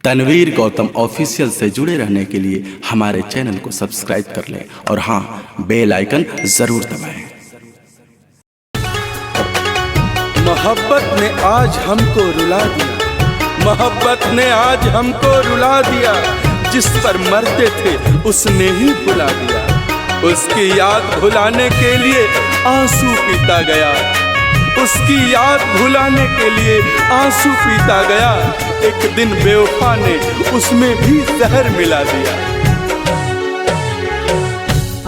Tanveer Gautam official से जुड़े रहने के लिए हमारे चैनल को सब्सक्राइब कर लें और हाँ, बेल आइकन जरूर दबाएं। मोहब्बत ने आज हमको रुला दिया, मोहब्बत ने आज हमको रुला दिया। जिस पर मरते थे उसने ही भुला दिया। उसकी याद भुलाने के लिए आंसू पीता गया, उसकी याद भुलाने के लिए आंसू पीता गया। एक दिन बेवफा ने उसमें भी जहर मिला दिया।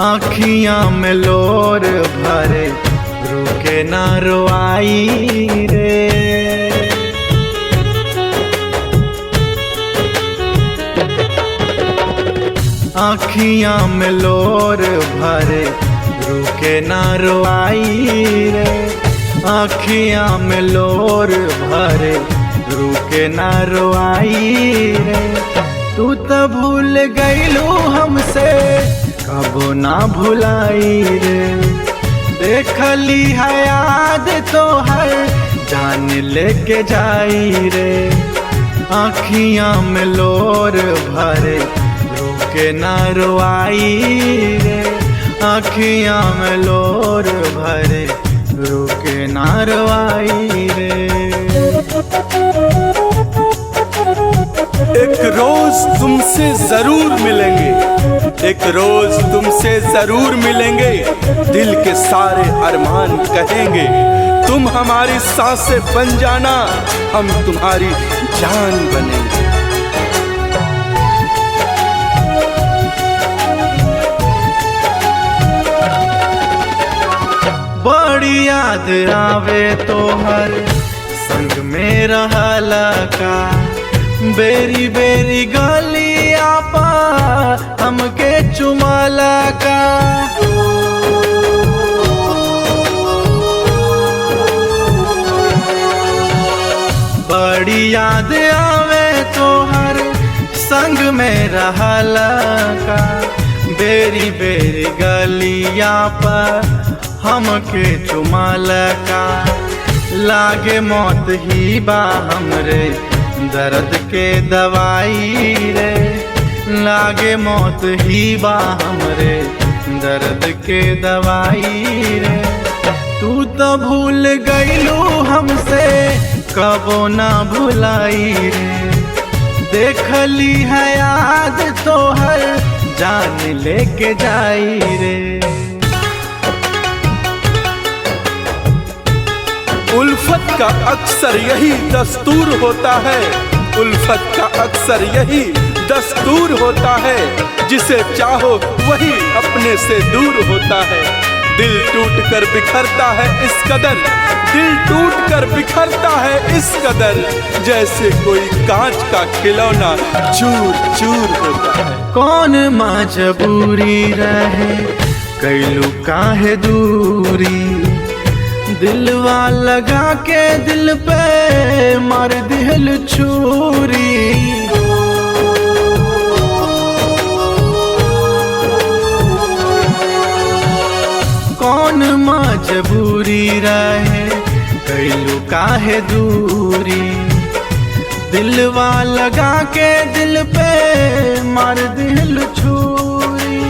आँखियाँ में लोर भरे रुके ना रोआई रे। आँखियाँ में लोर भरे रुके ना रोआई रे। आँखियाँ में लोर भरे रुके ना रोआई रे। तू तो भूल गईलू हमसे कबो ना भुलाई रे। देखली है याद तो हर जान लेके जाई रे। आँखियाँ में लोर भरे रुके ना रोआई रे। आँखियाँ में लोर भरे रुके ना रोआई रे। एक रोज तुमसे जरूर मिलेंगे, एक रोज तुमसे जरूर मिलेंगे। दिल के सारे अरमान कहेंगे तुम हमारी सांसें बन जाना, हम तुम्हारी जान बनेंगे। बड़ी याद आवे तो हर संग में रहला का। बेरी बेरी गलिया पा हमके चुमाला का। बड़ी याद आवे तो हर संग में रहला का। बेरी बेरी गलिया पर हमके चुमाला का। लागे मौत ही बा हमरे दर्द के दवाई रे। लागे मौत ही बा हमरे दर्द के दवाई रे। तू तो भूल गईलू हमसे कबो ना भुलाई रे। देखली है याद तो हर जान लेके जाई रे। उल्फत का अक्सर यही दस्तूर होता है, उल्फत का अक्सर यही दस्तूर होता है। जिसे चाहो वही अपने से दूर होता है। दिल टूट कर बिखरता है इस कदर, दिल टूट कर बिखरता है इस कदर। जैसे कोई कांच का खिलौना चूर चूर होता है। कौन मजबूरी रहे कैलू काहे दूरी। दिलवा लगा के दिल पे मार दिल छुरी। कौन मजबूरी रहे कैलू काहे दूरी। दिलवा लगा के दिल पे मार दिल छुरी।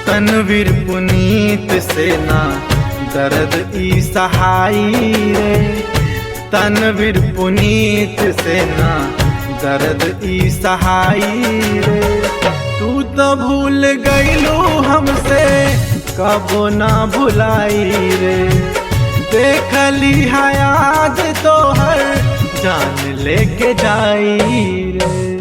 तनवीर पुनीत से ना दर्द ई सहाई रे। तनवीर पुनीत से ना दर्द ई सहाई रे। तू तो भूल गईलू हमसे कबो ना भुलाई रे। देखली है याद तो हर जान लेके जाई रे।